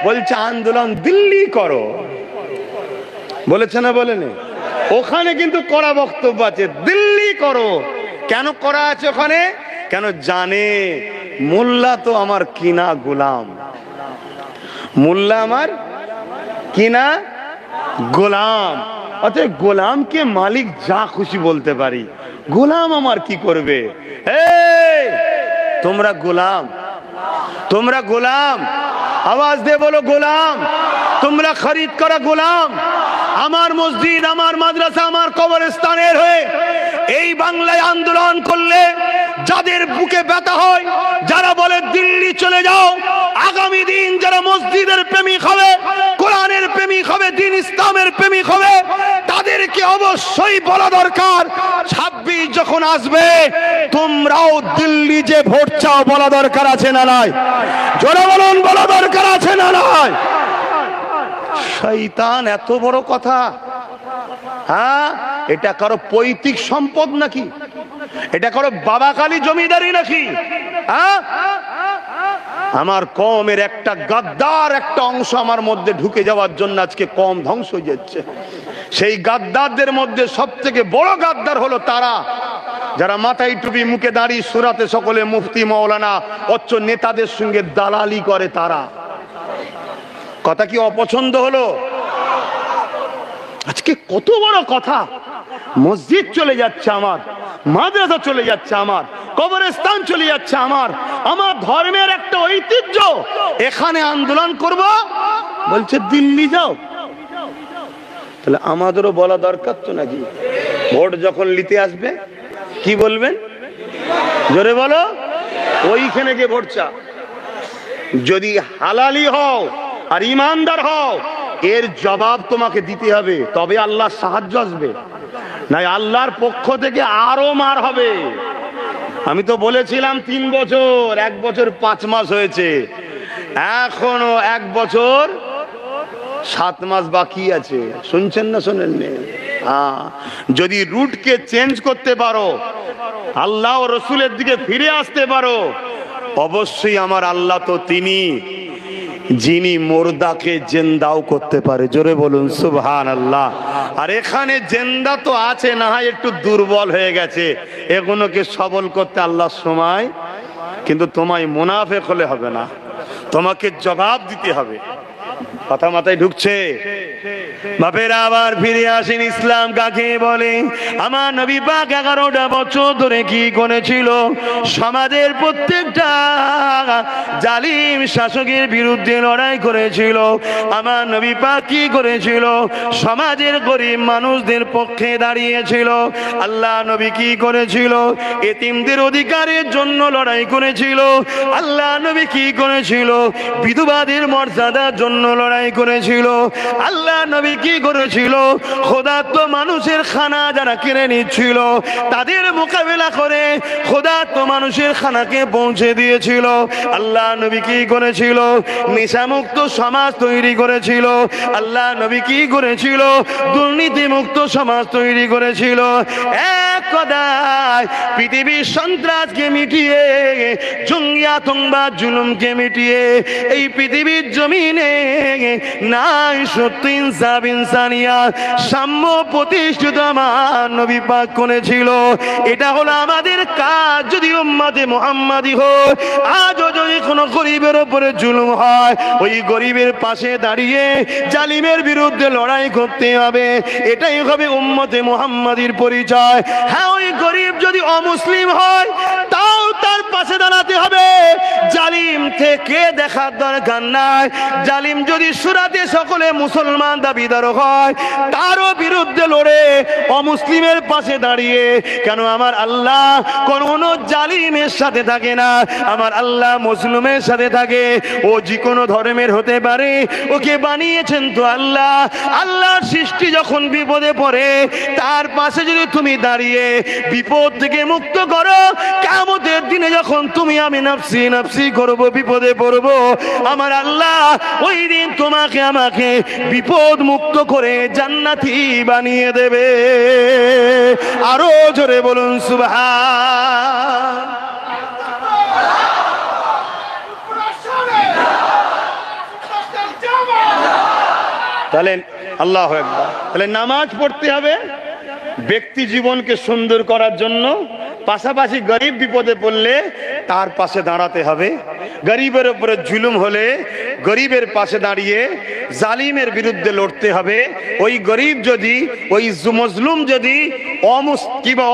বলছে আন্দোলন দিল্লি করো, বলেছে না বলেনি? ওখানে কিন্তু কড়া বক্তব্য আছে, দিল্লি করো। কেন করা আছে ওখানে? কেন জানে মোল্লা তো আমার কিনা গোলাম, মোল্লা আমার কিনা গোলাম। অতএব গোলামকে মালিক যা খুশি বলতে পারি, গোলাম আমার কি করবে? এই তোমরা গোলাম, তোমরা গোলাম, আওয়াজ দিয়ে বলো গোলাম। তোমরা খরিদ করা গোলাম। আমার মসজিদ, আমার মাদ্রাসা, আমার কবরস্থানের হয়ে এই বাংলায় আন্দোলন করলে যাদের বুকে ব্যথা হয়, যারা বলে দিল্লি চলে যাও, আগামী দিন যারা মসজিদের প্রেমিক হবে, কোরআনের প্রেমিক হবে, দ্বীন ইসলামের প্রেমিক হবে, তাদেরকে অবশ্যই বলা দরকার 26 যখন আসবে তোমরাও দিল্লি যে ভোট চাও বলা দরকার আছে না নাই? জোরে বলুন, বলা দরকার আছে না নাই? শয়তান এত বড় কথা? হ্যাঁ, এটা কারো পৈতৃক সম্পদ নাকি? এটা কারো বাবাকালী জমিদারি নাকি? হ্যাঁ, আমার কওমের একটা গাদ্দার একটা অংশ আমার মধ্যে ঢুকে যাওয়ার জন্য আজকে কওম ধ্বংস হয়ে যাচ্ছে। সেই গাদ্দারদের মধ্যে সব থেকে বড় গাদ্দার হলো তারা যারা মাথায় টুপি, মুখে দাড়ি, সুরাতে সকলে মুফতি মাওলানা, অথচ নেতাদের সঙ্গে দালালি করে তারা। কথা কি অপছন্দ হলো? আজকে কত বড় কথা, মসজিদ চলে যাচ্ছে আমার, মাদ্রাসা চলে যাচ্ছে আমার, কবরস্থান চলে যাচ্ছে আমার, আমার ধর্মের একটা ঐতিহ্য, এখানে আন্দোলন করব বলছে দিল্লি যাও। তাহলে আমাদেরও বলা দরকার তো নাকি? ভোট যখন নিতে আসবে কি বলবেন? জোরে বলো, ওইখানে গিয়ে ভোট চা। যদি হালালি হও আর ইমানদার হও, এর জবাব তোমাকে দিতে হবে, তবে আল্লাহর সাহায্য আসবে, নাই আল্লাহর পক্ষ থেকে আরো মার হবে। আমি তো বলেছিলাম 3 বছর, 1 বছর 5 মাস হয়েছে, এখনো 1 বছর 7 মাস বাকি আছে। শুনছেন না শোনেননি? যদি রুটকে চেঞ্জ করতে পারো, আল্লাহ ও রসুলের দিকে ফিরে আসতে পারো, অবশ্যই আমার আল্লাহ তো তিনি যিনি মুর্দাকে জিন্দাও করতে পারে। জোরে বলুন সুবহানাল্লাহ। আর এখানে জিন্দা তো আছে, না হয় একটু দুর্বল হয়ে গেছে, এগুলোকে সবল করতে আল্লাহর সময়। কিন্তু তোমায় মুনাফিক হলে হবে না, তোমাকে জবাব দিতে হবে। কথা মাথায় ঢুকছে? বাপেরা আবার ফিরে আসেন, ইসলাম কাকে বলে? আমার নবী পাক 11টা বছর ধরে কি করেছিল? সমাজের প্রত্যেকটা জালিম শাসকের বিরুদ্ধে লড়াই করেছিল। আমার নবী পাক কি করেছিল? সমাজের গরিব মানুষদের পক্ষে দাঁড়িয়েছিল। আল্লাহ নবী কি করেছিল? এতিমদের অধিকারের জন্য লড়াই করেছিল। আল্লাহ নবী কি করেছিল? বিধবাদের মর্যাদার জন্য লড়াই করেছিল। আল্লাহ নবী কি করেছিল? ক্ষুধার্ত মানুষের খানা যারা কিনে নিচ্ছিল তাদের মোকাবেলা করে ক্ষুধার্ত মানুষের খানাকে পৌঁছে দিয়েছিল। আল্লাহ নবী কি করেছিল? নেশামুক্ত সমাজ তৈরি করেছিল। আল্লাহ নবী কি করেছিল? দুর্নীতিমুক্ত সমাজ তৈরি করেছিল। এক কথায় পৃথিবীর সন্ত্রাসকে মিটিয়ে, জঙ্গি আতঙ্কবাদ জুলুমকে মিটিয়ে এই পৃথিবীর জমিনে নাই সত্য ইনসাফ ইনসানিয়াত সাম্য প্রতিষ্ঠিত আমার নবী পাক করেছিল। এটা হলো আমাদের কাজ। যদি উম্মতে মুহাম্মাদি হয়, আজও যদি কোনো গরিবের উপরে জুলুম হয়, ওই গরিবের পাশে দাঁড়িয়ে জালিমের বিরুদ্ধে লড়াই করতে হবে। এটাই হবে উম্মতে মুহাম্মাদির পরিচয়। হ্যাঁ, ওই গরিব যদি অমুসলিম হয় তাও তার পাশে দাঁড়াতে হবে, জালিম থেকে দেখার দরকার নাই। জালিম যদি সুরাতে সকলে মুসলমান দাবিদার হয়, তারও বিরুদ্ধে লড়ে অমুসলিমের পাশে দাঁড়িয়ে, কেন আমার আল্লাহ কোন জালিমের সাথে থাকে না, আমার আল্লাহ মুসলিমের সাথে থাকে। ও যে কোনো ধর্মের হতে পারে, ওকে বানিয়েছেন তো আল্লাহ। আল্লাহর সৃষ্টি যখন বিপদে পড়ে, তার পাশে যদি তুমি দাঁড়িয়ে বিপদ থেকে মুক্ত করো, কিয়ামতের দিনে যখন তুমি আমি নফসি নফসি করবো, বিপদে পড়বো, আমার আল্লাহ ওই দিন তোমাকে আমাকে বিপদ মুক্ত করে জান্নাতি বানিয়ে দেবে। আরো জোরে বলুন সুবহান। তাহলে আল্লাহু আকবার, তাহলে নামাজ পড়তে হবে ব্যক্তি জীবনকে সুন্দর করার জন্য, পাশাপাশি গরিব বিপদে পড়লে তার পাশে দাঁড়াতে হবে। গরিবের উপরে জুলুম হলে গরিবের পাশে দাঁড়িয়ে জালিমের বিরুদ্ধে লড়তে হবে। ওই গরিব যদি, ওই মজলুম যদি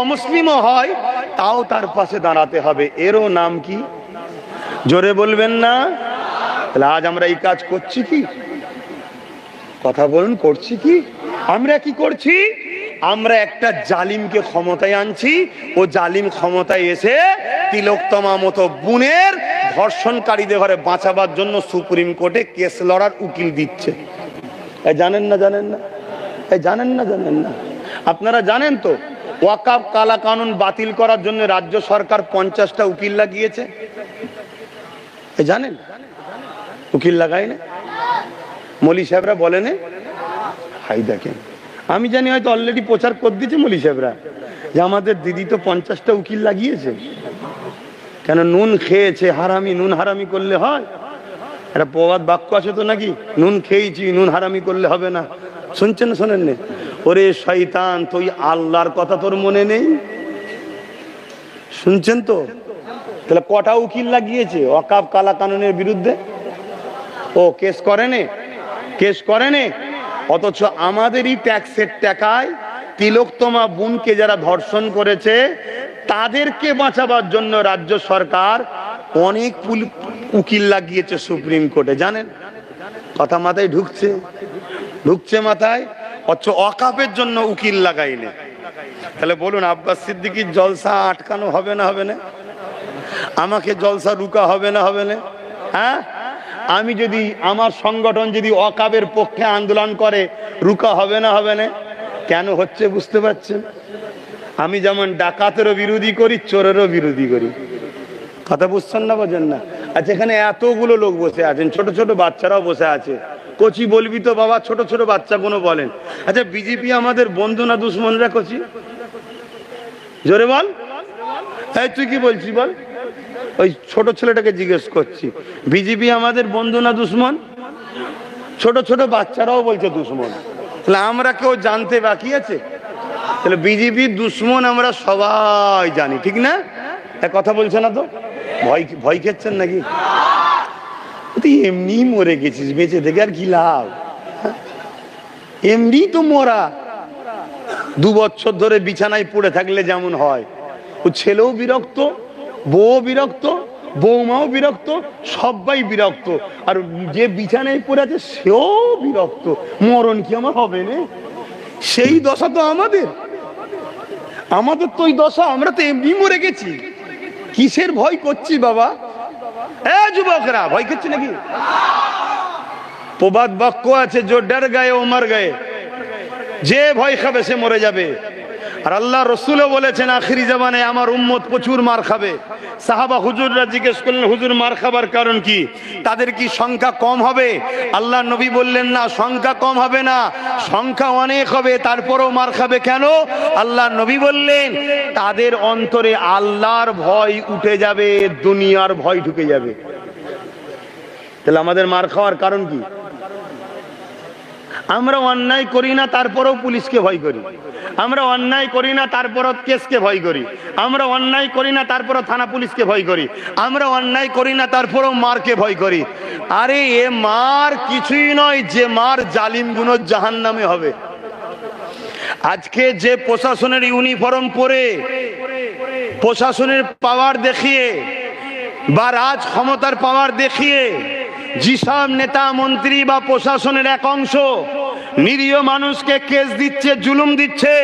অমুসলিমও হয় তাও তার পাশে দাঁড়াতে হবে। এরও নাম কি? জোরে বলবেন না? তাহলে আজ আমরা এই কাজ করছি কি? কথা বলুন, করছি কি? আমরা কি করছি? আমরা একটা জালিমকে ক্ষমতায় আনছি। ও জালিম ক্ষমতায় এসে তিলোত্তমা মতো বোনের ধর্ষণকারীদের ঘরে বাঁচাবার জন্য সুপ্রিম কোর্টে কেস লড়ার উকিল দিচ্ছে। জানেন না? জানেন না? জানেন না? জানেন না? আপনারা জানেন তো ওয়াকফ কালা কানুন বাতিল করার জন্য রাজ্য সরকার 50টা উকিল লাগিয়েছে। জানেন? উকিল লাগায় না, মৌলী সাহেবরা বলেন। হাই দেখেন, আমি জানি হয়তো অলরেডি প্রচার করে দিয়েছে মৌলী সাহেবরা যে আমাদের দিদি তো 50টা উকিল লাগিয়েছে। কেন? নুন খেয়েছে হারামি, নুন হারামি করলে হয়? একটা প্রবাদ বাক্য আছে তো নাকি, নুন খেয়েছি নুন হারামি করলে হবে না। শুনছেন না শোনেন? ওরে শয়তান, তুই আল্লাহর কথা তোর মনে নেই? শুনছেন তো? তাহলে কটা উকিল লাগিয়েছে ওয়াকফ কালা কানুনের বিরুদ্ধে? ও কেস করেনি, কেস করেনি। অথচ আমাদেরই ট্যাক্সের টাকায় তিলোত্তমা বোনকে যারা ধর্ষণ করেছে তাদেরকে বাঁচাবার জন্য রাজ্য সরকার অনেক উকিল লাগিয়েছে সুপ্রিম কোর্টে। জানেন? কথা মাথায় ঢুকছে? ঢুকছে মাথায়? অথচ ওয়াকফের জন্য উকিল লাগাইলে। তাহলে বলুন, আব্বাস সিদ্দিকীর জলসা আটকানো হবে না? হবে না? আমাকে জলসা রুকা হবে না? হবে না? হ্যাঁ, আমি যদি, আমার সংগঠন যদি ওয়াকফের পক্ষে আন্দোলন করে রুকা হবে না? হবে না? কেন হচ্ছে বুঝতে পারছেন? আমি যেমন ডাকাতেরও বিরোধী করি, চোরেরও বিরোধী করি। কথা বুঝছেন না? বোঝেন না? আচ্ছা, এখানে এতগুলো লোক বসে আছেন, ছোট ছোট বাচ্চারাও বসে আছে। কচি বলবি তো বাবা, ছোট ছোট বাচ্চাগুলো বলেন। আচ্ছা, বিজেপি আমাদের বন্ধু না দুশ্মনরা? কচি জোরে বল। এই তুই কি বলছিস বল? ওই ছোট ছেলেটাকে জিজ্ঞেস করছি, বিজেপি আমাদের বন্ধু না দুশ্মন? ছোট ছোট বাচ্চারাও বলছে দুশ্মন। তাহলে আমরা কেউ জানতে বাকি আছে? তাহলে বিজেপি দুশ্মন আমরা সবাই জানি, ঠিক না? কথা বলছে না তো? ভয় ভয় খেচ্ছেন নাকি? তুই এমনি মরে গেছিস, বেঁচে থেকে আর কি লাভ? এমনি তো মরা। 2 বছর ধরে বিছানায় পড়ে থাকলে যেমন হয়, ও ছেলেও বিরক্ত, বউ বিরক্ত, বৌমাও বিরক্ত, সবাই বিরক্ত। আর যে বিছানায় পড়ে আছে সেও বিরক্ত। মরণ কি আমার হবে না? সেই দশা তো আমাদের। আমাদের তো ওই দশা, আমরা তো এমনি মরে গেছি। কিসের ভয় করছি বাবা? যুবকরা ভয় করছি নাকি? প্রবাদ বাক্য আছে, যে ডর গায়ে ও মর গায়ে। যে ভয় খাবে সে মরে যাবে। আর আল্লাহ রসুলও বলেছেন আখিরি জামানে আমার উম্মত প্রচুর মার খাবে। সাহাবা হুজুররা জিজ্ঞেস করলেন, হুজুর মার খাবার কারণ কি? তাদের কি সংখ্যা কম হবে? আল্লাহ নবী বললেন, না, সংখ্যা কম হবে না, সংখ্যা অনেক হবে, তারপরেও মার খাবে। কেন? আল্লাহ নবী বললেন, তাদের অন্তরে আল্লাহর ভয় উঠে যাবে, দুনিয়ার ভয় ঢুকে যাবে। তাহলে আমাদের মার খাওয়ার কারণ কি? আমরা অন্যায় করি না তারপরেও পুলিশকে ভয় করি। আমরা অন্যায় করি না তারপরও কেসকে ভয় করি। আমরা অন্যায় করি না তারপরও থানা পুলিশকে ভয় করি। আমরা অন্যায় করি না তারপরও মারকে ভয় করি। আরে এ মার কিছুই নয়, যে মার জালিমগুলো জাহান্নামে হবে। আজকে যে প্রশাসনের ইউনিফর্ম পরে, প্রশাসনের পাওয়ার দেখিয়ে বা রাজ ক্ষমতার পাওয়ার দেখিয়ে যেসব নেতা মন্ত্রী বা প্রশাসনের এক অংশ নিরীহ মানুষকে কেস দিচ্ছে, জুলুম দিচ্ছে,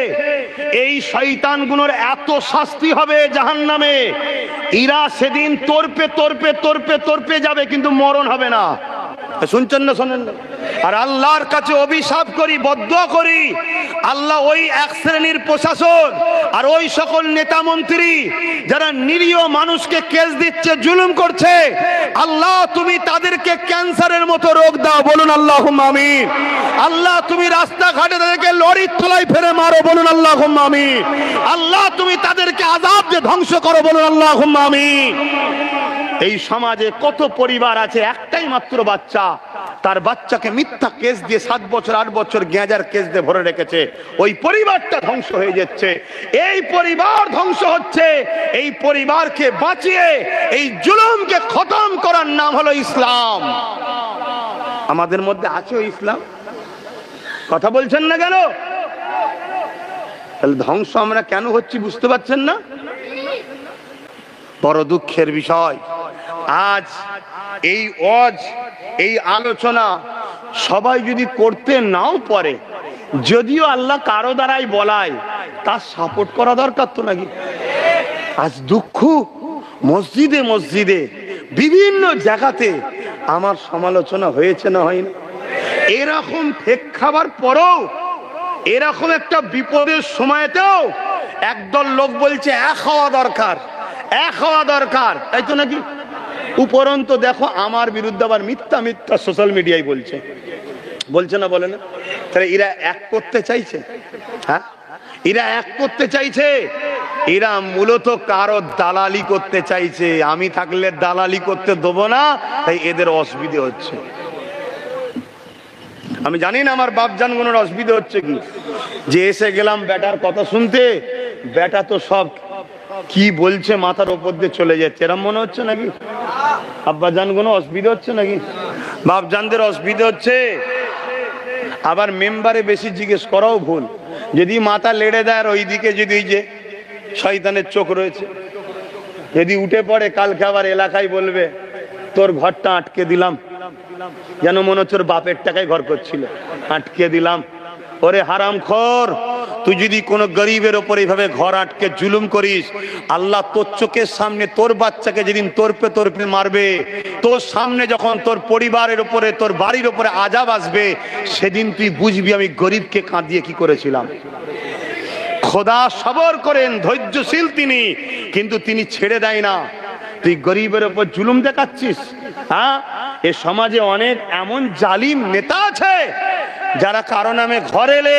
এই শয়তানগুলোর এত শাস্তি হবে জাহান্নামে, এরা সেদিন তর্পে তর্পে তর্পে তর্পে যাবে, কিন্তু মরণ হবে না। শুনছেন না? শোনেন না? আর আল্লাহর কাছে অভিশাপ করি, বদদুয়া করি, আল্লাহ ওই এক শ্রেণীর প্রশাসন আর ওই সকল নেতা মন্ত্রী যারা নিরীহ মানুষকে কেস দিচ্ছে, জুলুম করছে, আল্লাহ তুমি তাদেরকে ক্যান্সারের মতো রোগ দাও। বলুন আল্লাহুম্মা আমিন। আল্লাহ তুমি রাস্তাঘাটে তাদেরকে লরির তলায় ফেলে মারো। বলুন আল্লাহুম্মা আমিন। আল্লাহ তুমি তাদেরকে আযাব দিয়ে ধ্বংস করো। বলুন আল্লাহুম্মা আমিন। এই সমাজে কত পরিবার আছে, একটাই মাত্র বাচ্চা, তার বাচ্চাকে মিথ্যা কেস দিয়ে 7 বছর 8 বছর গেঁজার কেস দিয়ে ভরে রেখেছে, ওই পরিবারটা ধ্বংস হয়ে যাচ্ছে। এই পরিবার ধ্বংস হচ্ছে, এই পরিবারকে বাঁচিয়ে এই জুলুমকে খতম করার নাম হলো ইসলাম। আমাদের মধ্যে আছে ওই ইসলাম? কথা বলছেন না কেন? তাহলে ধ্বংস আমরা কেন হচ্ছি বুঝতে পারছেন না? বড় দুঃখের বিষয়, আজ এই ওয়াজ, এই আলোচনা সবাই যদি করতে নাও পারে, যদিও আল্লাহ কারো দ্বারাই বলায়, তার সাপোর্ট করা দরকার তো নাকি? আজ দুঃখ, মসজিদে মসজিদে বিভিন্ন জায়গাতে আমার সমালোচনা হয়েছে না হয়নি? এরকম ঠেক খাবার পরেও, এরকম একটা বিপদের সময়তেও একদল লোক বলছে এক হওয়া দরকার, এক হওয়া দরকার, তাই তো নাকি? উপরন্ত দেখো আমার বিরুদ্ধে আবার মিথ্যা মিথ্যা সোশ্যাল মিডিয়ায় বলছে, বলছে না, বলে না? তাহলে এরা এক করতে চাইছে, হ্যাঁ, এরা এক করতে চাইছে, এরা মূলত কারো দালালি করতে চাইছে। আমি থাকলে দালালি করতে দেবো না, তাই এদের অসুবিধে হচ্ছে। আমি জানি না আমার বাপজানগুলোর অসুবিধা হচ্ছে কি, যে এসে গেলাম বেটার কথা শুনতে, বেটা তো সব কি বলছে মাথার ওপর দিয়ে চলে যাচ্ছে, এরম মনে হচ্ছে নাকি? আব্বাজানগুলো অসুবিধা হচ্ছে নাকি? বাপজানদের অসুবিধা হচ্ছে। আবার মেম্বারে বেশি জিজ্ঞেস করাও ভুল। যদি মাথা লেড়ে দেয় আর ওইদিকে যদি ওই যে শয়তানের চোখ রয়েছে, যদি উঠে পড়ে, কালকে আবার এলাকায় বলবে তোর ঘরটা আটকে দিলাম, যেন মনে হচ্ছে ওর বাপের টাকায় ঘর করছিল, আটকে দিলাম। ওরে হারামখোর, তুই যদি কোনো গরিবের ওপর এইভাবে ঘর আটকে জুলুম করিস, আল্লাহ তোর চোখের সামনে তোর বাচ্চাকে যেদিন তোরপে তোরপে মারবে, তোর সামনে যখন তোর পরিবারের উপরে, তোর বাড়ির উপরে আযাব আসবে, সেদিন তুই বুঝবি আমি গরিবকে কাঁদিয়ে কি করেছিলাম। খোদা সবর করেন, ধৈর্যশীল তিনি, কিন্তু তিনি ছেড়ে দেয় না। তুই গরিবের উপর জুলুম দেখাচ্ছিস, হ্যাঁ? এ সমাজে অনেক এমন জালিম নেতা আছে যারা কারো নামে ঘর এলে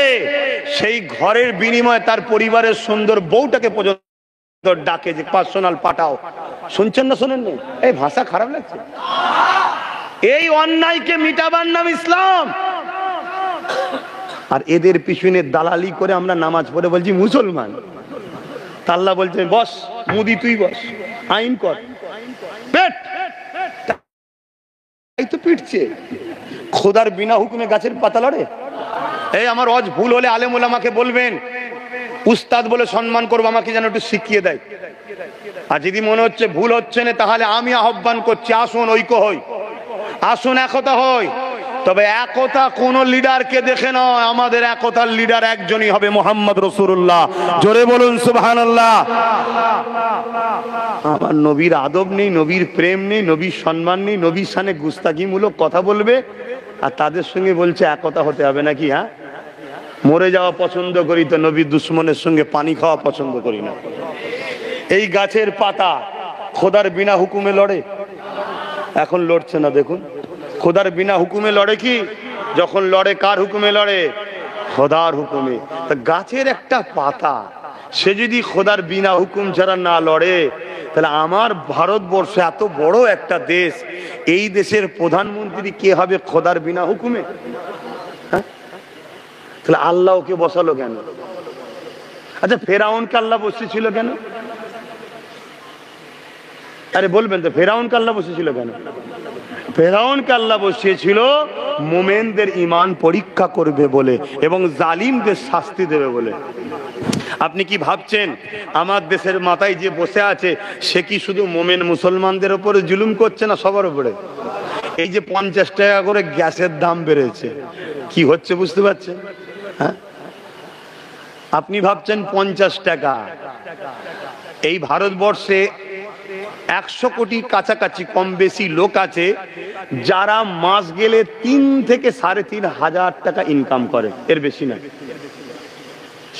সেই ঘরের বিনিময়ে তার পরিবারের সুন্দর বউটাকে পর্যন্ত ডাকে যে পার্সোনাল পাঠাও। শুনছেন না শোনেন না? এই ভাষা খারাপ লাগছে। এই অন্যায়কে মিটাবার নাম ইসলাম। আর এদের পিছনে দালালি করে আমরা নামাজ পড়ে বলছি মুসলমান। আল্লাহ বলছে বস মুদি, তুই বস, আইন কর, পেট এই তো পিটছে। খোদার বিনা হুকুমে গাছের পাতা লড়ে? এই আমার ওয়াজ ভুল হলে আলেম ওলামাকে বলবেন, উস্তাদ বলে সম্মান করবো, আমাকে যেন একটু শিখিয়ে দেয়। আর যদি মনে হচ্ছে ভুল হচ্ছে না, তাহলে আমি আহ্বান করছি, আসুন ঐক্য হই, আসুন একতা হই। তবে একতা কোন লিডারকে দেখে নয়, আমাদের একতার লিডার একজনই হবে, মুহাম্মদ রাসূলুল্লাহ। জোরে বলুন সুবহানাল্লাহ। আমার নবীর আদব নেই, নবীর প্রেম নেই, নবীর সম্মান নেই, নবীর শানে গুস্তাখিমূলক কথা বলবে, আর তাদের সঙ্গে বলছে একতা হতে হবে নাকি? হ্যাঁ, মরে যাওয়া পছন্দ করি তো নবীর দুশ্মনের সঙ্গে পানি খাওয়া পছন্দ করি না। এই গাছের পাতা খোদার বিনা হুকুমে লড়ে? এখন লড়ছে না। দেখুন, খোদার বিনা হুকুমে লড়ে কি? যখন লড়ে কার হুকুমে লড়ে? খোদার হুকুমে। তা গাছের একটা পাতা সে যদি খোদার বিনা হুকুম ছাড়া না লড়ে, তাহলে আমার ভারতবর্ষ এত বড় একটা দেশ, এই দেশের প্রধানমন্ত্রী কে হবে খোদার বিনা হুকুমে? হ্যাঁ, তাহলে আল্লাহ ওকে বসালো কেন? আচ্ছা, ফেরাউনকে আল্লাহ বসেছিল কেন? আরে বলবেন তো, ফেরাউনকে আল্লাহ বসেছিল কেন? ফেরাউনকে আল্লাহ বসিয়েছিল মোমেনদের ঈমান পরীক্ষা করবে বলে এবং জালিমদের শাস্তি দেবে বলে। আপনি কি ভাবছেন আমার দেশের মাথায় যে বসে আছে সে কি শুধু মোমেন মুসলমানদের উপরে জুলুম করছে না সবার উপরে? এই যে 50 টাকা করে গ্যাসের দাম বেড়েছে, কি হচ্ছে বুঝতে পারছেন? হ্যাঁ, আপনি ভাবছেন 50 টাকা, এই ভারতবর্ষে 100 কোটি কাছাকাছি কম বেশি লোক আছে যারা মাস গেলে 3 থেকে 3.5 হাজার টাকা ইনকাম করে, এর বেশি না।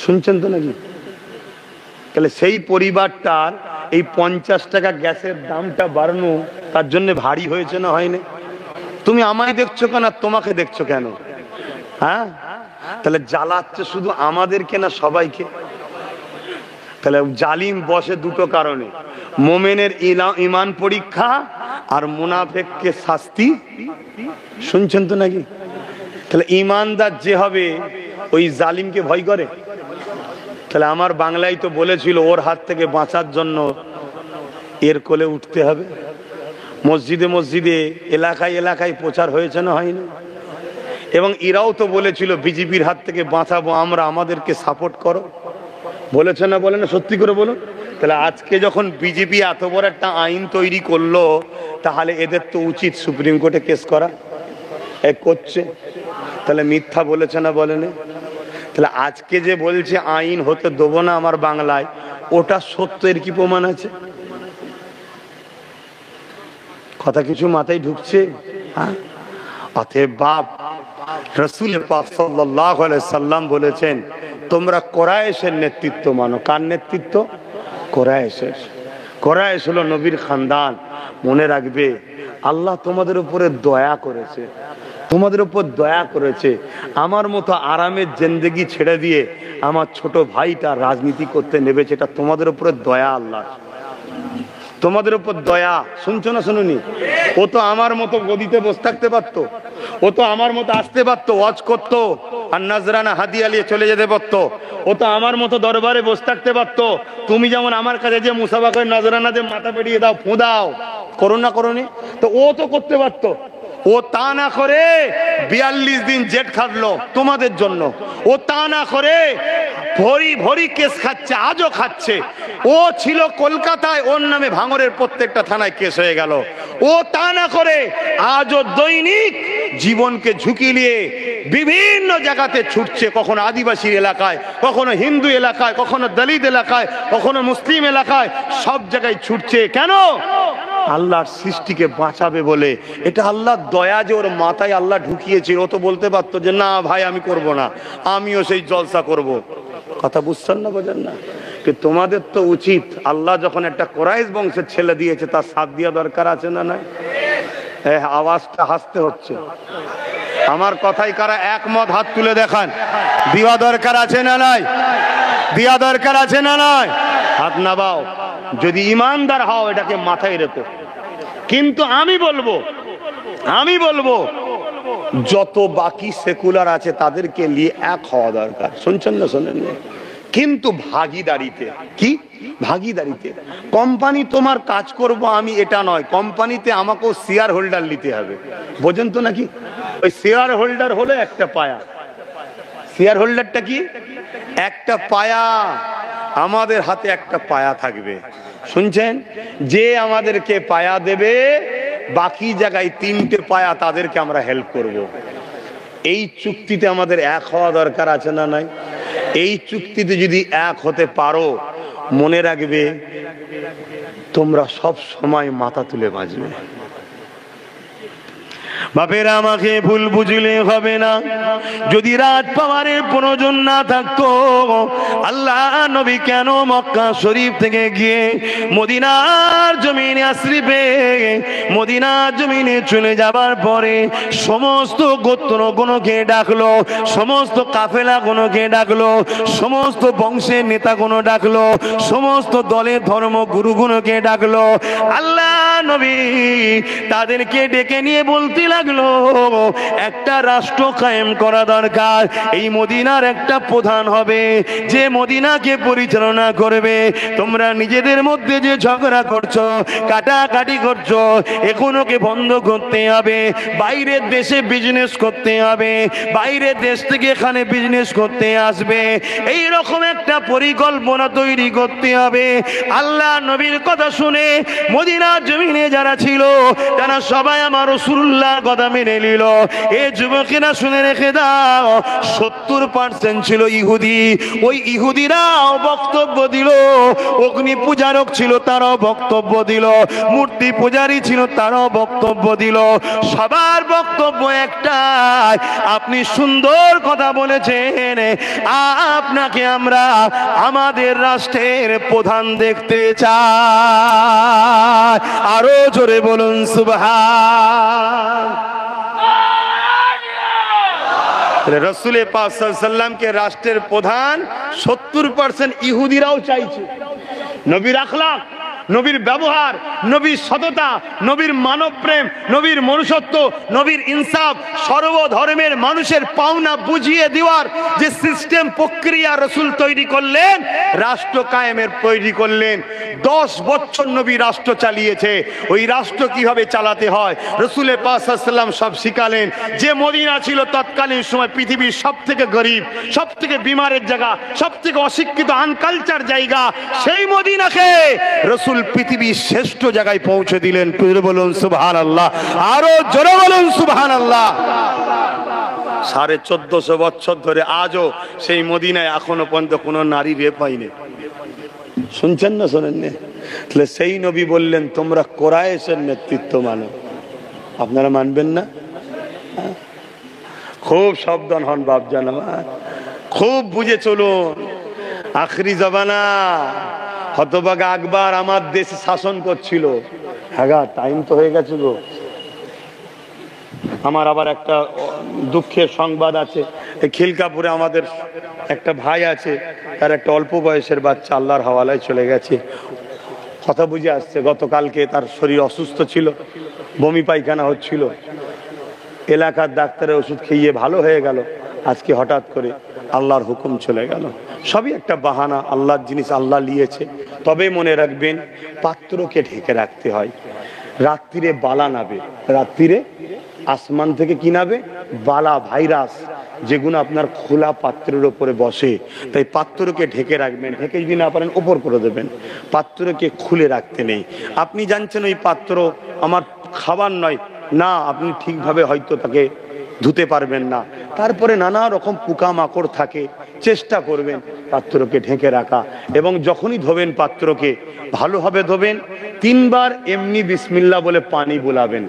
শুনছেন তো নাকি? তাহলে সেই পরিবারটার এই 50 টাকা গ্যাসের দামটা বাড়ানো তার জন্য ভারী হয়েছে না হয়নি? তুমি আমায় দেখছো কেন, তোমাকে দেখছো কেন? হ্যাঁ, তাহলে জ্বালাচ্ছে শুধু আমাদেরকে না সবাইকে? তাহলে জালিম বসে দুটো কারণে, মোমেনের ইমান পরীক্ষা আর মুনাফেককে শাস্তি। শুনছেন তো নাকি? তাহলে ইমানদার যে হবে ওই জালিমকে ভয় করে। তাহলে আমার বাংলায় তো বলেছিল ওর হাত থেকে বাঁচার জন্য এর কোলে উঠতে হবে। মসজিদে মসজিদে এলাকায় এলাকায় প্রচার হয়েছে না হয়নি? এবং এরাও তো বলেছিল বিজেপির হাত থেকে বাঁচাবো আমরা, আমাদেরকে সাপোর্ট করো। বলেছে না বলে না? সত্যি করে বলুন। তাহলে আজকে যখন বিজেপি এত বড় একটা আইন তৈরি করলো, তাহলে এদের তো উচিত সুপ্রিম কোর্টে কেস করা। করছে, তাহলে মিথ্যা বলেছে না বলেনি? তাহলে আজকে যে বলছে আইন হতে দেবো না আমার বাংলায়, ওটা সত্য, এর কি প্রমাণ আছে? কথা কিছু মাথায় ঢুকছে? হ্যাঁ, অতএব বাপ রাসূল পাক সাল্লাল্লাহু আলাইহি সাল্লাম বলেছেন তোমরা কুরাইশের নেতৃত্ব মানো। কার নেতৃত্ব? কুরাইশের। কুরাইশ হলো নবীর খানদান। মনে রাখবে আল্লাহ তোমাদের উপরে দয়া করেছে, তোমাদের উপর দয়া করেছে। আমার মতো আরামের জিন্দেগি ছেড়ে দিয়ে আমার ছোট ভাইটা রাজনীতি করতে নেবেছে, এটা তোমাদের উপরে দয়া। আল্লাহ তোমাদের উপর দয়া। শুনছো না শুনুনি? ও তো আমার মতো গদিতে বসে থাকতে পারতো, ও তো আমার মতো আসতে পারতো, ওয়াজ করতো আর নাজরানা হাদিয়া নিয়ে চলে যেতে পারতো। ও তো আমার মতো দরবারে বসে থাকতে পারতো। তুমি যেমন আমার কাছে যে মুসাফা করে নাজরানা দিয়ে মাথা পেরিয়ে দাও, ফু দাও, করো না করোনি? তো ও তো করতে পারতো। ও তা না করে 42 দিন জেট খাটলো তোমাদের জন্য। ও তা না করে ভরি ভরি কেস খাচ্ছে, আজও খাচ্ছে। ও ছিল কলকাতায়, ওর নামে ভাঙরের প্রত্যেকটা থানায় কেস হয়ে গেল। ও তা না করে আজও দৈনিক জীবনকে ঝুঁকি নিয়ে বিভিন্ন জায়গাতে ছুটছে, কখনো আদিবাসী এলাকায়, কখনো হিন্দু এলাকায়, কখনো দলিত এলাকায়, কখনো মুসলিম এলাকায়, সব জায়গায় ছুটছে। কেন? আল্লাহর সৃষ্টিকে বাঁচাবে বলে। এটা আল্লাহর দয়া যে ওর মাথায় আল্লাহ ঢুকিয়েছে। ও তো বলতে পারতো যে না ভাই আমি করব না, আমিও সেই জলসা করব। কথা বুঝছেন না, বোঝেন না? তোমাদের তো উচিত, আল্লাহ যখন একটা কুরাইশ বংশের ছেলে দিয়েছে তার সাথ দেওয়া দরকার আছে না নাই? আওয়াজটা হাসতে হচ্ছে। আমার কথাই কারা একমত? হাত তুলে দেখান। দেওয়া দরকার আছে না নাই? দেওয়া দরকার আছে না নাই? হাত নামাও যদি ইমানদার হও, এটাকে মাথায় রেখো। কিন্তু আমি বলবো যত বাকি সেকুলার আছে তাদেরকে নিয়ে এক হওয়া দরকার। শুনছেন না শোনেন? কিন্তু ভাগীদারিতে। কি ভাগীদারিতে? কোম্পানি তোমার কাজ করব আমি, এটা নয়। কোম্পানিতে আমাকেও শেয়ার হোল্ডার নিতে হবে। বোঝেন তো নাকি? ওই শেয়ার হোল্ডার হলো একটা পায়া। শেয়ার হোল্ডারটা কি? একটা পায়া। আমাদের হাতে একটা পায়া থাকবে। শুনছেন? যে আমাদেরকে পায়া দেবে, বাকি জায়গায় 3টে পায়া, তাদেরকে আমরা হেল্প করব। এই চুক্তিতে আমাদের এক হওয়া দরকার আছে না নাই? এই চুক্তিতে যদি এক হতে পারো, মনে রাখবে তোমরা সব সময় মাথা তুলে বাঁচবে। বাপেরা আমাকে ভুল বুঝলে হবে না। যদি রাত পাওয়ারের প্রয়োজন না থাকতো, আল্লাহ নবী কেন মক্কা শরীফ থেকে গিয়ে মদিনার জমিনে আশ্রিপে, মদিনার জমিনে চলে যাবার পরে সমস্ত গোত্রগণকে ডাকলো, সমস্ত কাফেলাগণকে ডাকলো, সমস্ত বংশের নেতাগণ ডাকলো, সমস্ত দলের ধর্ম গুরুগুণকে ডাকলো। আল্লাহ নবী তাদেরকে ডেকে নিয়ে বলতে লাগলো একটা রাষ্ট্র কায়েম করা দরকার। এই মদিনার একটা প্রধান হবে যে মদিনাকে পরিচালনা করবে। তোমরা নিজেদের মধ্যে যে ঝগড়া করছো, কাটাকাটি করছো, এগুলোকে বন্ধ করতে হবে। বাইরের দেশে বিজনেস করতে হবে, বাইরের দেশ থেকে এখানে বিজনেস করতে আসবে, এই রকম একটা পরিকল্পনা তৈরি করতে হবে। আল্লাহ নবীর কথা শুনে মদিনার জমিনে যারা ছিল তারা সবাই আমার রাসূলুল্লাহ কথা মেনে নিল। এ যুবকেরা শুনে রেখে দাও, 70% ছিল ইহুদি। ওই ইহুদিরাও বক্তব্য দিল, অগ্নি পূজারক ছিল তারাও বক্তব্য দিল, মূর্তি পূজারী ছিল তারাও বক্তব্য দিল। সবার বক্তব্য একটাই, আপনি সুন্দর কথা বলেছেন, আপনাকে আমরা আমাদের রাষ্ট্রের প্রধান দেখতে চাই। আরো জোরে বলুন সুবহান। রসুল পাক সাল্লাল্লাহু আলাইহি সাল্লামকে রাষ্ট্রের প্রধান 70% ইহুদিরাও চাইছে। নবীর আখলাক, নবীর ব্যবহার, নবীর সততা, নবীর মানব প্রেম, নবীর মনুষ্যত্ব, নবীর ইনসাফ, সর্বধর্মের মানুষের পাওনা বুঝিয়ে দেওয়ার যে সিস্টেম প্রক্রিয়া রসুল তৈরি করলেন, রাষ্ট্র কায়েমের তৈরি করলেন। 10 বছর নবী রাষ্ট্র চালিয়েছে। ওই রাষ্ট্র কিভাবে চালাতে হয় রসুল পাক সাল্লাল্লাহু আলাইহি সাল্লাম সব শিখালেন। যে মদিনা ছিল তৎকালীন সময় পৃথিবীর সব থেকে গরিব, সব থেকে বিমারের জায়গা, সব থেকে অশিক্ষিত আনকালচার জায়গা, সেই মদিনাকে রসুল পৃথিবীর শ্রেষ্ঠ জায়গায় পৌঁছে দিলেন। বলুন সুবহানাল্লাহ, আরো জোরে বলুন সুবহানাল্লাহ। 1450 বছর ধরে আজও সেই মদিনায় এখনো পর্যন্ত কোনো নারী রেপ হয়নি। শুনছেন না শোনেন না? তাহলে সেই নবী বললেন তোমরা কোরাইশের নেতৃত্ব মানো, আপনারা মানবেন না? খুব সাবধান হন বাপজান আমার, খুব বুঝে চলুন। আখরি জমানা, হতভাগা আকবর আমার দেশে শাসন করছিল। হ্যাঁ, টাইম তো হয়ে গেছে গো। আমার আবার একটা দুঃখের সংবাদ আছে। খিলকাপুরে আমাদের একটা ভাই আছে, তার একটা অল্প বয়সের বাচ্চা আল্লাহর হাওয়ালায় চলে গেছে। কথা বুঝে আসছে। গতকালকে তার শরীর অসুস্থ ছিল, বমি পায়খানা হচ্ছিল, এলাকার ডাক্তারের ওষুধ খেয়ে ভালো হয়ে গেল। আজকে হঠাৎ করে আল্লাহর হুকুম চলে গেল। সবই একটা বাহানা, আল্লাহর জিনিস আল্লাহ নিয়েছে। তবে মনে রাখবেন পাত্রকে ঢেকে রাখতে হয়। রাত্রিরে বালা নাবে, রাত্রিরে আসমান থেকে কি নাবে? বালা, ভাইরাস, যেগুলো আপনার খোলা পাত্রের উপরে বসে। তাই পাত্রকে ঢেকে রাখবেন। ঢেকে যদি না পারেন ওপর করে দেবেন। পাত্রকে খুলে রাখতে নেই। আপনি জানছেন ওই পাত্র আমার খাবার নয়, না, আপনি ঠিকভাবে হয়তো তাকে ধুতে পারবেন না, তারপরে নানা রকম পোকামাকড় থাকে, চেষ্টা করবেন পাত্রকে ঢেকে রাখা। এবং যখনই ধোবেন পাত্রকে ভালোভাবে ধোবেন। 3 বার এমনি বিসমিল্লাহ বলে পানি বোলাবেন।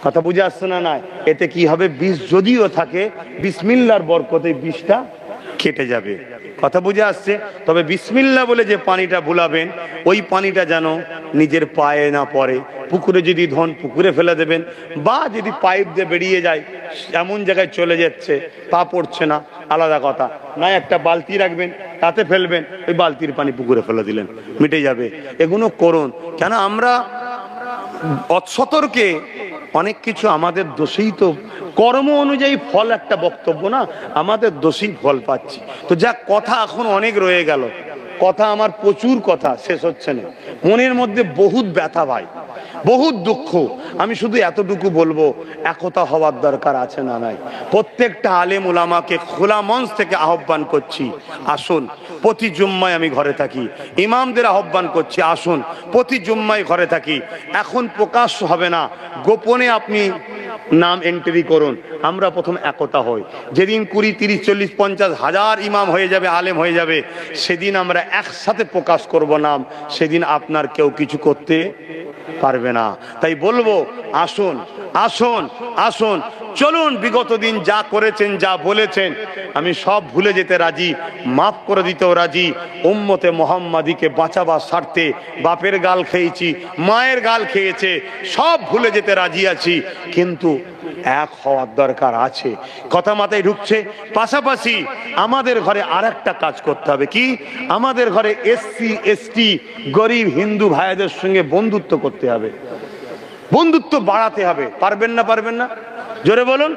কথা বুঝে আসছে না? না, এতে কি হবে? বিষ যদিও থাকে, বিসমিল্লাহর বরকতে বিষটা কেটে যাবে। কথা বুঝে আসছে? তবে বিসমিল্লাহ বলে যে পানিটা বুলাবেন, ওই পানিটা যেন নিজের পায়ে না পড়ে। পুকুরে যদি ধন পুকুরে ফেলে দেবেন, বা যদি পাইপ দিয়ে বেরিয়ে যায়, এমন জায়গায় চলে যাচ্ছে পা পড়ছে না, আলাদা কথা, না একটা বালতি রাখবেন, তাতে ফেলবেন, ওই বালতির পানি পুকুরে ফেলে দিলেন, মিটে যাবে। এগুলো করুন। কেন আমরা অসতর্কে অনেক কিছু আমাদের দোষেই তো, কর্ম অনুযায়ী ফল একটা বক্তব্য না, আমাদের দোষেই ফল পাচ্ছি। তো যা কথা এখন অনেক রয়ে গেল, কথা আমার প্রচুর কথা শেষ হচ্ছে না। মনের মধ্যে বহুত ব্যথা ভাই, বহুত দুঃখ। আমি শুধু এতটুকু বলবো, একতা হওয়ার দরকার আছে না নাই? প্রত্যেকটা আলেম উলামাকে খোলা মঞ্চ থেকে আহ্বান করছি, আসুন প্রতি জুম্মায় আমি ঘরে থাকি। ইমামদের আহ্বান করছি, আসুন প্রতি জুম্মায় ঘরে থাকি। এখন প্রকাশ্য হবে না, গোপনে আপনি নাম এন্ট্রি করুন। আমরা প্রথম একতা হই। যেদিন 20, 30, 40, 50 হাজার ইমাম হয়ে যাবে, আলেম হয়ে যাবে, সেদিন আমরা একসাথে প্রকাশ করব নাম। সেদিন আপনার কেউ কিছু করতে পারবে না। তাই বলবো, আসুন আসুন আসুন, চলুন। বিগত দিন যা করেছেন, যা বলেছেন, আমি সব ভুলে যেতে রাজি, মাফ করে দিতেও রাজি। উম্মতে মুহাম্মাদিকে বাঁচাবার স্বার্থে বাপের গাল খেয়েছি, মায়ের গাল খেয়েছে, সব ভুলে যেতে রাজি আছি। কিন্তু এক হওয়ার দরকার আছে। কথা মাথায় ঢুকছে? পাশাপাশি আমাদের ঘরে আর একটা কাজ করতে হবে। কি? আমাদের ঘরে SC ST গরিব হিন্দু ভাইদের সঙ্গে বন্ধুত্ব করতে হবে, বন্ধুত্ব বাড়াতে হবে। পারবেন না? পারবেন না? জোরে বলুন।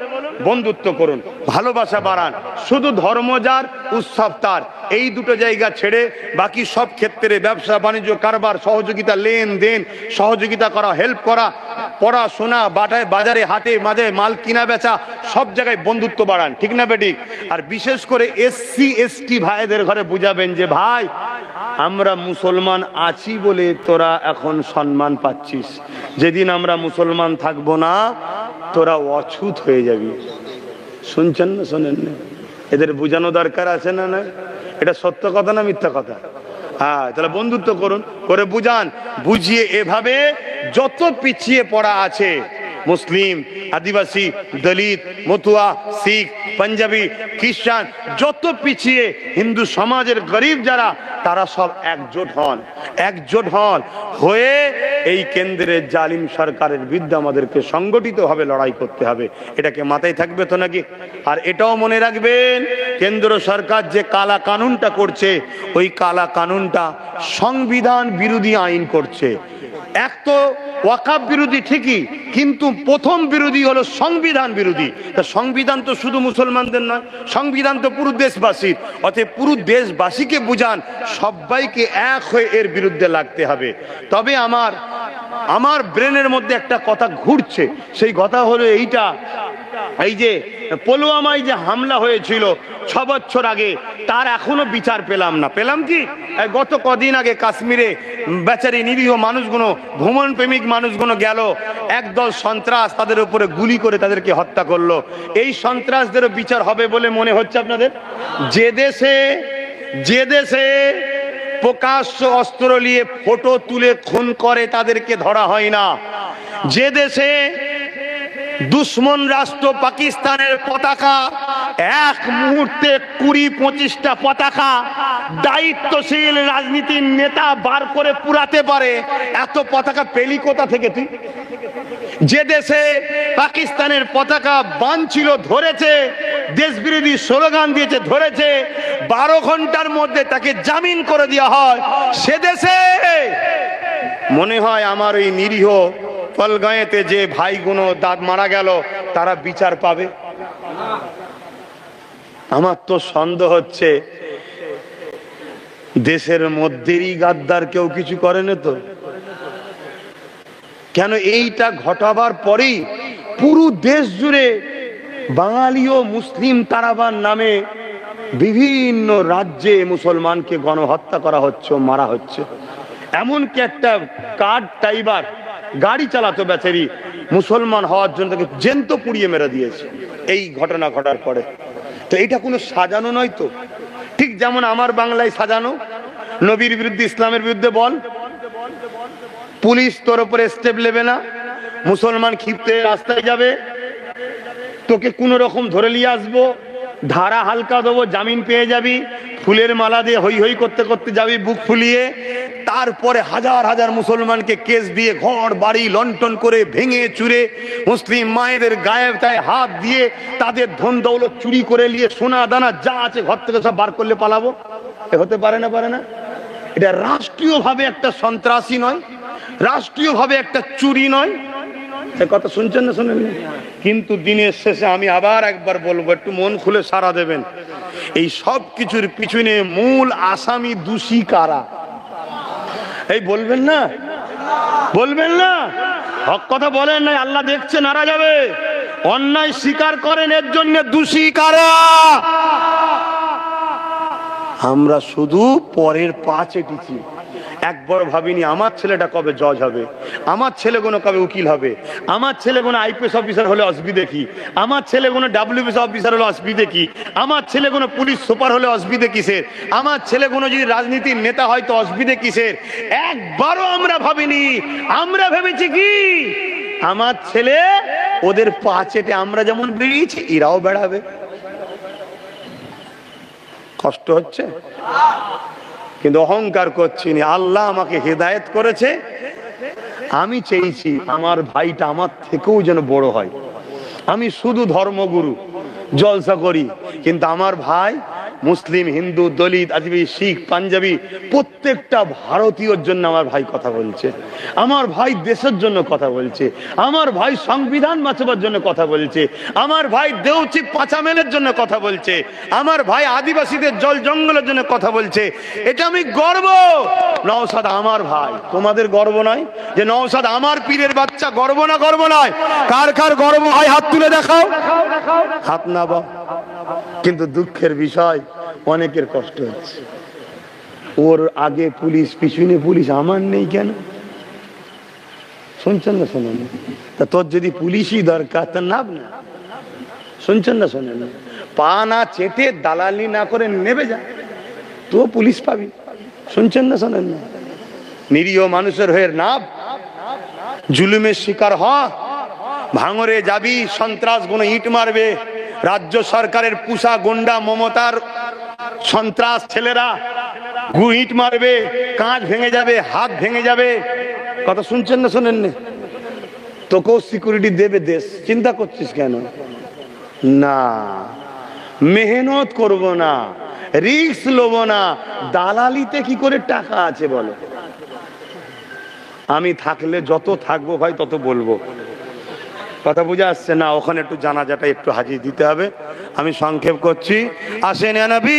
বন্ধুত্ব করুন, ভালোবাসা বাড়ান। শুধু ধর্ম যার, উৎসব তার, এই দুটো জায়গা ছেড়ে বাকি সব ক্ষেত্রে ব্যবসা বাণিজ্য, কারবার, সহযোগিতা, লেনদেন, সহযোগিতা করা, হেল্প করা, পড়াশোনা, বাজারে হাটে মাঝে মাল কিনা বেচা, সব জায়গায় বন্ধুত্ব বাড়ান। ঠিক না বেঠিক? আর বিশেষ করে SC ST ভাইদের ঘরে বুঝাবেন যে ভাই, আমরা মুসলমান আছি বলে তোরা এখন সম্মান পাচ্ছিস, যেদিন আমরা মুসলমান থাকবো না তোরা অছুত হয়ে যাবি। শুনছেন না? শোনেন না? এদের বুঝানো দরকার আছে না? না, এটা সত্য কথা না মিথ্যা কথা? হ্যাঁ, তাহলে বন্ধুত্ব করুন, করে বুঝান। বুঝিয়ে এভাবে যত পিছিয়ে পড়া আছে মুসলিম, আদিবাসী, দলিত, মতুয়া, শিখ, পাঞ্জাবি, খ্রিস্টান, যত পিছিয়ে হিন্দু সমাজের গরিব যারা, তারা সব একজোট হন হয়ে এই কেন্দ্রের জালিম সরকারের বিরুদ্ধে আমাদেরকে সংগঠিতভাবে লড়াই করতে হবে। এটাকে মাথায় থাকবে তো নাকি? আর এটাও মনে রাখবেন, কেন্দ্র সরকার যে কালা কানুনটা করছে, ওই কালা কানুনটা সংবিধান বিরোধী আইন করছে। এক তো ওয়াকাফ বিরোধী ঠিকই, কিন্তু প্রথম বিরোধী হলো সংবিধান বিরোধী। তা সংবিধান তো শুধু মুসলমানদের নয়, সংবিধান তো পুরো দেশবাসীর। অতএব পুরো দেশবাসীকে বুঝান, সবাইকে এক হয়ে এর বিরুদ্ধে লাগতে হবে। তবে আমার ব্রেনের মধ্যে একটা কথা ঘুরছে, সেই কথা হলো এইটা, এই যে পুলওয়ামায় যে হামলা হয়েছিল 6 বছর আগে, তার এখনো বিচার পেলাম না। পেলাম কি? গত কদিন আগে কাশ্মীরে বেচারি নিরীহ মানুষগুলো, ভ্রমণ প্রেমিক মানুষগুলো গেল, একদল সন্ত্রাস তাদের উপরে গুলি করে তাদেরকে হত্যা করলো। এই সন্ত্রাসদেরও বিচার হবে বলে মনে হচ্ছে আপনাদের? যে দেশে প্রকাশ্য অস্ত্র নিয়ে ফটো তুলে খুন করে তাদেরকে ধরা হয় না, যে দেশে দুশ্মন রাষ্ট্র পাকিস্তানের পতাকা এক মুহূর্তে 20-25টা পতাকা দায়িত্বশীল রাজনীতির নেতা বার করে পুরাতে পারে, এত পতাকা পেলি কোথা থেকে তুই? যে দেশে পাকিস্তানের পতাকা বানছিল, ধরেছে, দেশবিরোধী স্লোগান দিয়েছে, ধরেছে, 12 ঘন্টার মধ্যে তাকে জামিন করে দেওয়া হয়, সে দেশে মনে হয় আমার ওই নিরীহ পলগাঁয়েতে যে ভাইগুলো মারা গেল, তারা বিচার পাবে? আমার তো সন্দেহ হচ্ছে দেশের মধ্যেই গাদ্দার কেউ কিছু করে না তো। কেন এইটা ঘটাবার পরেই পুরো দেশ জুড়ে বাঙালি ও মুসলিম তারাবার নামে বিভিন্ন রাজ্যে মুসলমানকে গণহত্যা করা হচ্ছে, মারা হচ্ছে। এমনকি একটা কার ড্রাইভার গাড়ি চালাতো বেচারি, মুসলমান হওয়ার জন্য তাকে জ্যান্ত পুড়িয়ে মেরে দিয়েছে এই ঘটনা ঘটার পরে। তো এটা কোনো সাজানো নয় তো? ঠিক যেমন আমার বাংলায় সাজানো, নবীর বিরুদ্ধে, ইসলামের বিরুদ্ধে বল, পুলিশ তোর উপরে স্টেপ নেবে না, মুসলমান ক্ষিপ্তে রাস্তায় যাবে, তোকে কোন রকম ধরে নিয়ে আসবো, ধারা হালকা দেবো, জামিন পেয়ে যাবি, ফুলের মালা দিয়ে হই হই করতে করতে যাবি বুক ফুলিয়ে। তারপরে হাজার হাজার মুসলমানকে কেস দিয়ে ঘর বাড়ি লন্ঠন করে ভেঙে চুরে, মুসলিম মায়েদের গায়ে তায় হাত দিয়ে তাদের ধন দৌলত চুরি করে নিয়ে সোনা দানা যা আছে ঘর থেকে সব বার করলে পালাবো? এ হতে পারে না? এটা রাষ্ট্রীয়ভাবে একটা সন্ত্রাসী নয়, রাষ্ট্রীয়ভাবে একটা চুরি নয়। কথা শুনছেন না? শুনেন। কিন্তু দিনের শেষে আমি আবার একবার বলবো, একটু মন খুলে সাড়া দেবেন, এই সব কিছুর পিছনে মূল আসামি দোষী কারা? এই বলবেন না? হক কথা বলেন না, আল্লাহ দেখছে, নারাজ হবে। অন্যায় স্বীকার করেন, এর জন্য দোষী কারা? আমরা শুধু পরের পা চেটেছি, একবার ভাবিনি আমার ছেলেটা কবে জজ হবে, আমার ছেলে কোনো কবে উকিল হবে, আমার ছেলে কোনো আইপিএস অফিসার হলে অসুবিধে কি, আমার ছেলে কোনো ডাব্লিউবিসি অফিসার হলে অসুবিধে কি, আমার ছেলে কোনো পুলিশ সুপার হলে অসুবিধে কিসের, আমার ছেলে কোনো যদি রাজনীতির নেতা হয় তো অসুবিধে কিসের? একবারও আমরা ভাবিনি। আমরা ভেবেছি কি আমার ছেলে ওদের পা চেটে আমরা যেমন বেরিয়েছি এরাও বেড়াবে। কষ্ট হচ্ছে কিন্তু অহংকার করছি না। আল্লাহ আমাকে হেদায়েত করেছে, আমি চেয়েছি আমার ভাইটা আমার থেকেও যেন বড় হয়। আমি শুধু ধর্মগুরু জলসা করি, কিন্তু আমার ভাই মুসলিম, হিন্দু, দলিত, আদিবাসী, শিখ, পাঞ্জাবি প্রত্যেকটা ভারতীয়র জন্য আমার ভাই কথা বলছে, আমার ভাই দেশের জন্য কথা বলছে, আমার ভাই সংবিধান বাঁচাবার জন্য কথা বলছে, আমার ভাই দেউচি পাচামেলের জন্য কথা বলছে, আমার ভাই আদিবাসীদের জল জঙ্গলের জন্য কথা বলছে। এটা আমি গর্ব। নওশাদ আমার ভাই, তোমাদের গর্ব নয় যে নওশাদ আমার পীরের বাচ্চা? গর্ব না? গর্ব নয়? কার কার গর্ব হয় হাত তুলে দেখাও। হাত না বা, কিন্তু দুঃখের বিষয় অনেকের কষ্ট হচ্ছে। ওর আগে পুলিশ, পিছনে পুলিশ, আমার নেই কেন? শুনছেন না? শোনেন। তা তোর যদি পুলিশই দরকার তা নাম না। শুনছেন না? শোনেন। পা না চেটে দালালি না করে নেবে যা, তো পুলিশ পাবি। শুনছেন না? শোনেন না? নিরীহ মানুষের হয়ে নাভ, জুলুমের শিকার হ, ভাঙরে যাবি, সন্ত্রাস গুলো ইট মারবে, রাজ্য সরকারের পুষা গুন্ডা মমতার সন্ত্রাস ছেলেরা ইট মারবে, কাঁচ ভেঙে যাবে, হাত ভেঙে যাবে। কথা শুনছেন না শোনেন না? তোকেও সিকিউরিটি দেবে দেশ, চিন্তা করছিস কেন? না, মেহনত করব না, রিস্ক লব না। দালালিতে কি করে টাকা আছে বলো? আমি থাকলে যত থাকবো ভাই তত বলবো। কথা বুঝে আসছে না? ওখানে একটু জানাজাটা একটু হাজির দিতে হবে। আমি সংক্ষেপ করছি। আসেন নবী